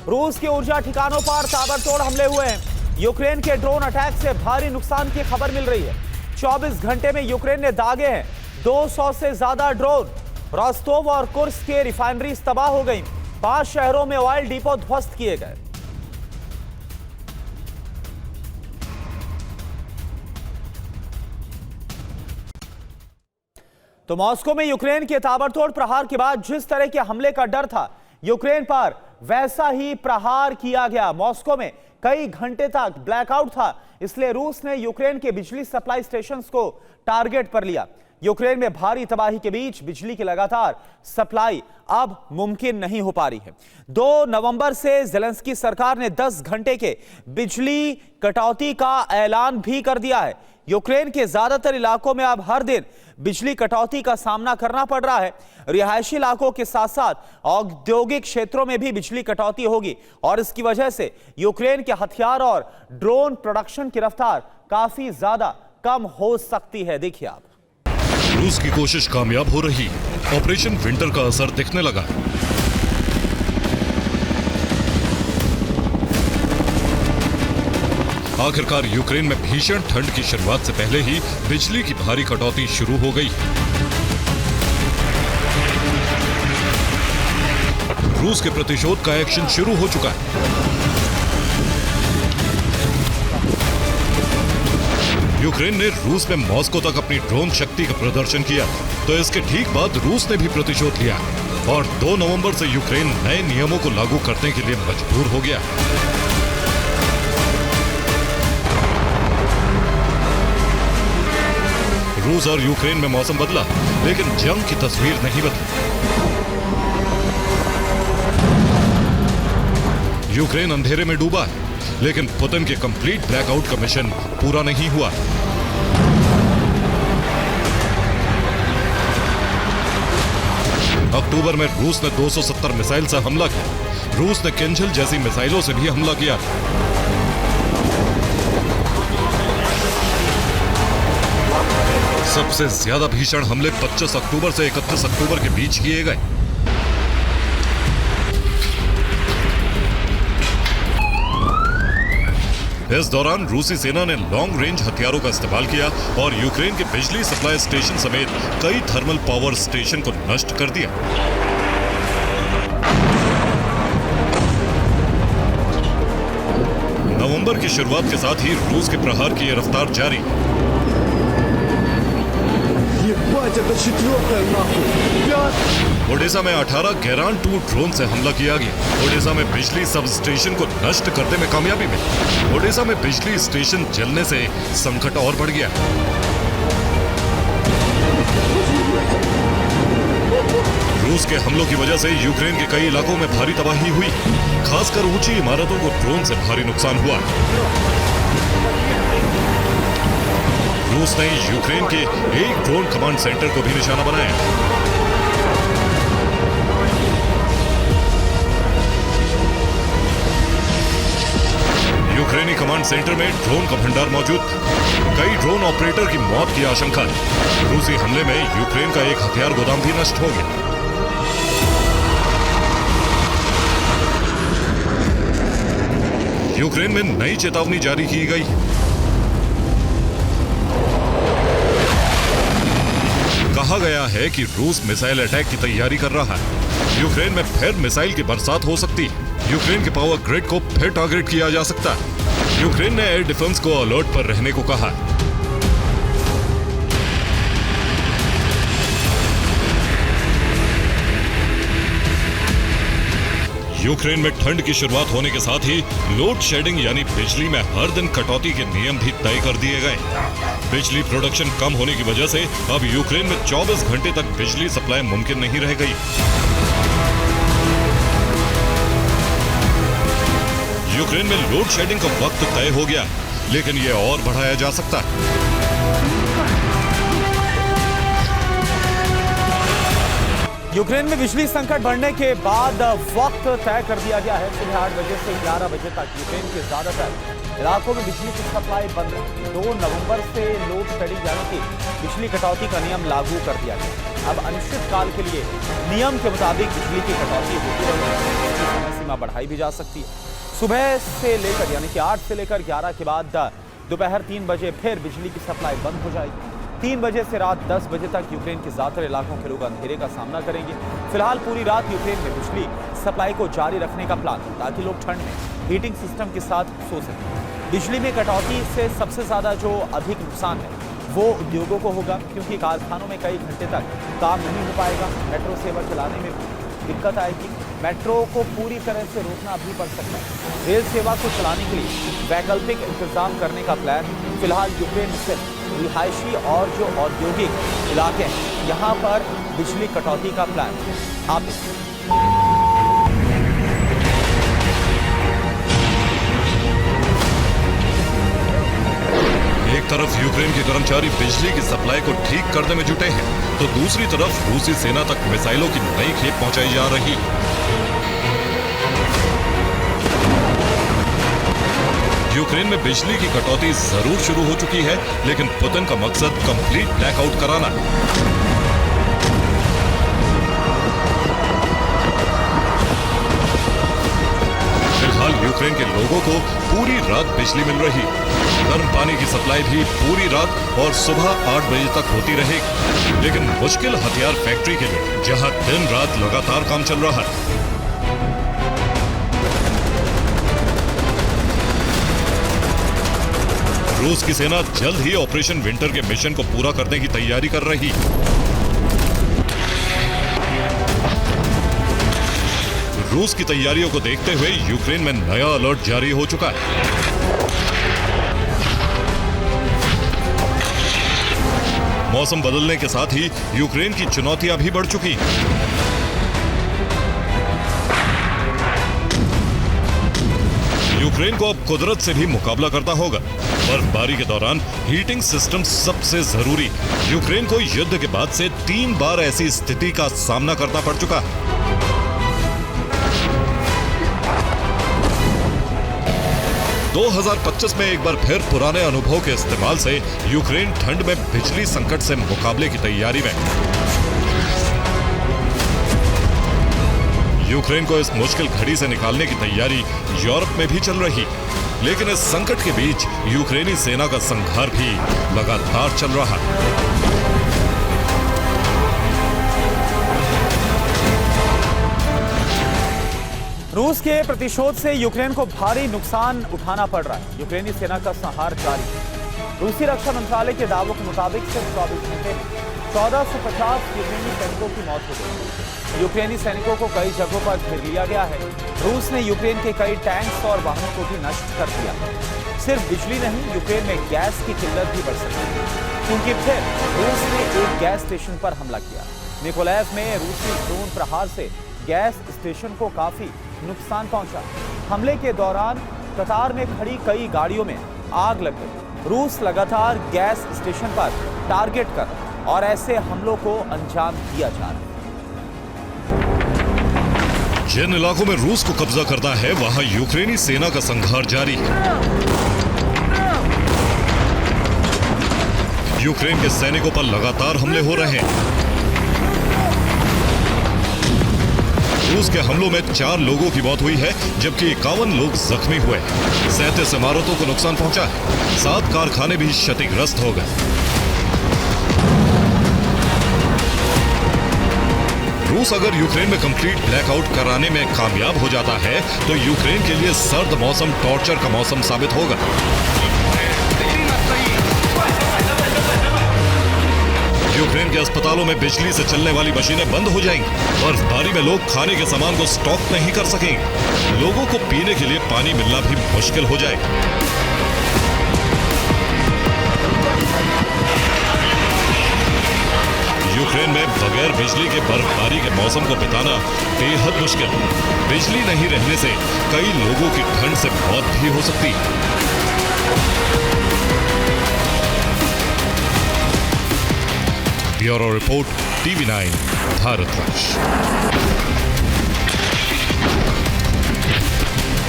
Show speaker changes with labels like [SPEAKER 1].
[SPEAKER 1] रूस के ऊर्जा ठिकानों पर ताबड़तोड़ हमले हुए हैं। यूक्रेन के ड्रोन अटैक से भारी नुकसान की खबर मिल रही है। 24 घंटे में यूक्रेन ने दागे हैं 200 से ज्यादा ड्रोन। रोस्तोव और कुर्स्क के रिफाइनरीज तबाह हो गई। 5 शहरों में ऑयल डिपो ध्वस्त किए गए। तो मॉस्को में यूक्रेन के ताबड़तोड़ प्रहार के बाद जिस तरह के हमले का डर था यूक्रेन पर, वैसा ही प्रहार किया गया। मॉस्को में कई घंटे तक ब्लैकआउट था, इसलिए रूस ने यूक्रेन के बिजली सप्लाई स्टेशंस को टारगेट पर लिया। यूक्रेन में भारी तबाही के बीच बिजली की लगातार सप्लाई अब मुमकिन नहीं हो पा रही है। 2 नवंबर से ज़ेलेंस्की सरकार ने 10 घंटे के बिजली कटौती का ऐलान भी कर दिया है। यूक्रेन के ज्यादातर इलाकों में अब हर दिन बिजली कटौती का सामना करना पड़ रहा है। रिहायशी इलाकों के साथ साथ औद्योगिक क्षेत्रों में भी बिजली कटौती होगी और इसकी वजह से यूक्रेन के हथियार और ड्रोन प्रोडक्शन की रफ्तार काफी ज्यादा कम हो सकती है। देखिए आप।
[SPEAKER 2] रूस की कोशिश कामयाब हो रही, ऑपरेशन विंटर का असर दिखने लगा। आखिरकार यूक्रेन में भीषण ठंड की शुरुआत से पहले ही बिजली की भारी कटौती शुरू हो गई। रूस के प्रतिशोध का एक्शन शुरू हो चुका है। यूक्रेन ने रूस में मॉस्को तक अपनी ड्रोन शक्ति का प्रदर्शन किया, तो इसके ठीक बाद रूस ने भी प्रतिशोध लिया और 2 नवंबर से यूक्रेन नए नियमों को लागू करने के लिए मजबूर हो गया। रूस और यूक्रेन में मौसम बदला, लेकिन जंग की तस्वीर नहीं बदली। यूक्रेन अंधेरे में डूबा है, लेकिन पुतिन के कंप्लीट ब्लैकआउट का मिशन पूरा नहीं हुआ। अक्टूबर में रूस ने 270 मिसाइल से हमला किया। रूस ने किंजल जैसी मिसाइलों से भी हमला किया। सबसे ज्यादा भीषण हमले 25 अक्टूबर से 31 अक्टूबर के बीच किए गए। इस दौरान रूसी सेना ने लॉन्ग रेंज हथियारों का इस्तेमाल किया और यूक्रेन के बिजली सप्लाई स्टेशन समेत कई थर्मल पावर स्टेशन को नष्ट कर दिया। नवंबर की शुरुआत के साथ ही रूस के प्रहार की यह रफ्तार जारी। ओडेसा में 18 गेरान-2 ड्रोन से हमला किया गया। ओडेसा में बिजली सब स्टेशन को नष्ट करने में कामयाबी मिली। ओडेसा में बिजली स्टेशन जलने से संकट और बढ़ गया। रूस के हमलों की वजह से यूक्रेन के कई इलाकों में भारी तबाही हुई। खासकर ऊंची इमारतों को ड्रोन से भारी नुकसान हुआ। रूस ने यूक्रेन के एक ड्रोन कमांड सेंटर को भी निशाना बनाया। यूक्रेनी कमांड सेंटर में ड्रोन का भंडार मौजूद था। कई ड्रोन ऑपरेटर की मौत की आशंका है। रूसी हमले में यूक्रेन का एक हथियार गोदाम भी नष्ट हो गया। यूक्रेन में नई चेतावनी जारी की गई। कहा गया है कि रूस मिसाइल अटैक की तैयारी कर रहा है। यूक्रेन में फिर मिसाइल की बरसात हो सकती है। यूक्रेन के पावर ग्रिड को फिर टारगेट किया जा सकता है। यूक्रेन ने एयर डिफेंस को अलर्ट पर रहने को कहा है। यूक्रेन में ठंड की शुरुआत होने के साथ ही लोड शेडिंग यानी बिजली में हर दिन कटौती के नियम भी तय कर दिए गए। बिजली प्रोडक्शन कम होने की वजह से अब यूक्रेन में 24 घंटे तक बिजली सप्लाई मुमकिन नहीं रह गई। यूक्रेन में लोड शेडिंग का वक्त तय हो गया, लेकिन यह और बढ़ाया जा सकता है।
[SPEAKER 1] यूक्रेन में बिजली संकट बढ़ने के बाद वक्त तय कर दिया गया है। सुबह 8 बजे से 11 बजे तक यूक्रेन के ज्यादातर इलाकों में बिजली की सप्लाई बंद है। 2 नवंबर से लोड शेडिंग यानी कि बिजली कटौती का नियम लागू कर दिया गया। अब अनिश्चित काल के लिए नियम के मुताबिक बिजली की कटौती होती रहेगी। सीमा बढ़ाई भी जा सकती है। सुबह से लेकर यानी कि 8 से लेकर 11 के बाद दोपहर 3 बजे फिर बिजली की सप्लाई बंद हो जाएगी। 3 बजे से रात 10 बजे तक यूक्रेन के ज्यादातर इलाकों के लोग अंधेरे का सामना करेंगे। फिलहाल पूरी रात यूक्रेन में बिजली सप्लाई को जारी रखने का प्लान है ताकि लोग ठंड में हीटिंग सिस्टम के साथ सो सकें। बिजली में कटौती से सबसे ज्यादा जो अधिक नुकसान है वो उद्योगों को होगा, क्योंकि कारखानों में कई घंटे तक काम नहीं हो पाएगा। मेट्रो सेवा चलाने में दिक्कत आएगी। मेट्रो को पूरी तरह से रोकना भी पड़ सकता है। रेल सेवा को चलाने के लिए वैकल्पिक इंतजाम करने का प्लान फिलहाल यूक्रेन में सिर्फ रिहायशी और जो औद्योगिक इलाके हैं यहाँ पर बिजली कटौती का प्लान आप
[SPEAKER 2] एक तरफ यूक्रेन के कर्मचारी बिजली की सप्लाई को ठीक करने में जुटे हैं, तो दूसरी तरफ रूसी सेना तक मिसाइलों की नई खेप पहुंचाई जा रही। यूक्रेन में बिजली की कटौती जरूर शुरू हो चुकी है, लेकिन पुतिन का मकसद कंप्लीट ब्लैकआउट कराना। फिलहाल यूक्रेन के लोगों को पूरी रात बिजली मिल रही। गर्म पानी की सप्लाई भी पूरी रात और सुबह 8 बजे तक होती रहेगी। लेकिन मुश्किल हथियार फैक्ट्री के लिए जहां दिन रात लगातार काम चल रहा है। रूस की सेना जल्द ही ऑपरेशन विंटर के मिशन को पूरा करने की तैयारी कर रही। रूस की तैयारियों को देखते हुए यूक्रेन में नया अलर्ट जारी हो चुका है। मौसम बदलने के साथ ही यूक्रेन की चुनौतियां भी बढ़ चुकी। यूक्रेन को अब कुदरत से भी मुकाबला करना होगा। बर्फबारी के दौरान हीटिंग सिस्टम सबसे जरूरी। यूक्रेन को युद्ध के बाद से 3 बार ऐसी स्थिति का सामना करना पड़ चुका है। 2025 में एक बार फिर पुराने अनुभव के इस्तेमाल से यूक्रेन ठंड में बिजली संकट से मुकाबले की तैयारी में। यूक्रेन को इस मुश्किल घड़ी से निकालने की तैयारी यूरोप में भी चल रही, लेकिन इस संकट के बीच यूक्रेनी सेना का संघार भी लगातार चल रहा है।
[SPEAKER 1] रूस के प्रतिशोध से यूक्रेन को भारी नुकसान उठाना पड़ रहा है। यूक्रेनी सेना का संहार जारी है। रूसी रक्षा मंत्रालय के दावों के मुताबिक सिर्फ 24 घंटे में 1450 यूक्रेनी सैनिकों की मौत हो गई। यूक्रेनी सैनिकों को कई जगहों पर घेर लिया गया है। रूस ने यूक्रेन के कई टैंक्स और वाहनों को भी नष्ट कर दिया। सिर्फ बिजली नहीं, यूक्रेन में गैस की किल्लत भी बढ़ सकती है, क्योंकि फिर रूस ने एक गैस स्टेशन पर हमला किया। निकोलाएव में रूसी ड्रोन प्रहार से गैस स्टेशन को काफी नुकसान पहुंचा। हमले के दौरान कतार में खड़ी कई गाड़ियों में आग लग गई। रूस लगातार गैस स्टेशन पर टारगेट कर और ऐसे हमलों को अंजाम दिया जा रहा है।
[SPEAKER 2] जिन इलाकों में रूस को कब्जा करना है, वहां यूक्रेनी सेना का संघार जारी है। यूक्रेन के सैनिकों पर लगातार हमले हो रहे हैं। रूस के हमलों में 4 लोगों की मौत हुई है, जबकि 51 लोग जख्मी हुए हैं। 37 इमारतों को नुकसान पहुंचा है। 7 कारखाने भी क्षतिग्रस्त हो गए। रूस अगर यूक्रेन में कंप्लीट ब्लैकआउट कराने में कामयाब हो जाता है, तो यूक्रेन के लिए सर्द मौसम टॉर्चर का मौसम साबित होगा। यूक्रेन के अस्पतालों में बिजली से चलने वाली मशीनें बंद हो जाएंगी। बर्फबारी में लोग खाने के सामान को स्टॉक नहीं कर सकेंगे। लोगों को पीने के लिए पानी मिलना भी मुश्किल हो जाएगा। यूक्रेन में बगैर बिजली के बर्फबारी के मौसम को बिताना बेहद मुश्किल। बिजली नहीं रहने से कई लोगों की ठंड से मौत भी हो सकती है। Bureau report, TV9 Bharatvarsh.